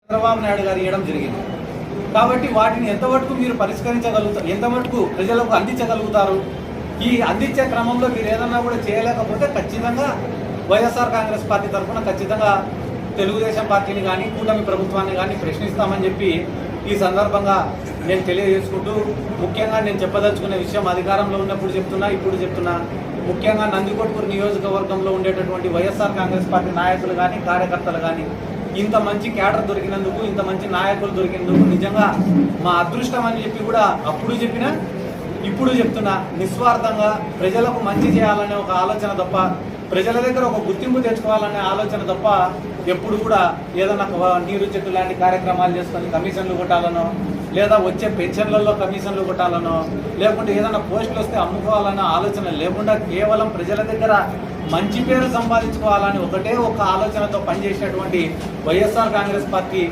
చంద్రబాబు నాయుడు గారు ఇవ్వడం జరిగింది. కాబట్టి వాటిని ఎంతవరకు మీరు పరిష్కరించగలుగుతారు, ఎంతవరకు ప్రజలకు అందించగలుగుతారు? ఈ అందించే క్రమంలో మీరు ఏదన్నా కూడా చేయలేకపోతే ఖచ్చితంగా వైఎస్ఆర్ కాంగ్రెస్ పార్టీ తరఫున ఖచ్చితంగా తెలుగుదేశం పార్టీని కానీ కూటమి ప్రభుత్వాన్ని కానీ ప్రశ్నిస్తామని చెప్పి ఈ సందర్భంగా నేను తెలియజేసుకుంటూ, ముఖ్యంగా నేను చెప్పదలుచుకునే విషయం అధికారంలో ఉన్నప్పుడు చెప్తున్నా, ఇప్పుడు చెప్తున్నా, ముఖ్యంగా నందికొట్కూరు నియోజకవర్గంలో ఉండేటటువంటి వైఎస్ఆర్ కాంగ్రెస్ పార్టీ నాయకులు కానీ కార్యకర్తలు కానీ ఇంత మంచి క్యాడర్ దొరికినందుకు, ఇంత మంచి నాయకులు దొరికినందుకు నిజంగా మా అదృష్టం అని చెప్పి కూడా అప్పుడు చెప్పినా ఇప్పుడు చెప్తున్నా, నిస్వార్థంగా ప్రజలకు మంచి చేయాలనే ఒక ఆలోచన తప్ప, ప్రజల దగ్గర ఒక గుర్తింపు తెచ్చుకోవాలనే ఆలోచన తప్ప ఎప్పుడు కూడా ఏదైనా నీరు చెట్టు లాంటి కార్యక్రమాలు చేసుకొని కమిషన్లు కొట్టాలనో, లేదా వచ్చే పెన్షన్లలో కమిషన్లు కొట్టాలనో, లేకుంటే ఏదైనా పోస్టులు వస్తే అమ్ముకోవాలన్న ఆలోచన లేకుండా కేవలం ప్రజల దగ్గర మంచి పేరు సంపాదించుకోవాలని ఒకటే ఒక ఆలోచనతో పనిచేసినటువంటి వైఎస్ఆర్ కాంగ్రెస్ పార్టీ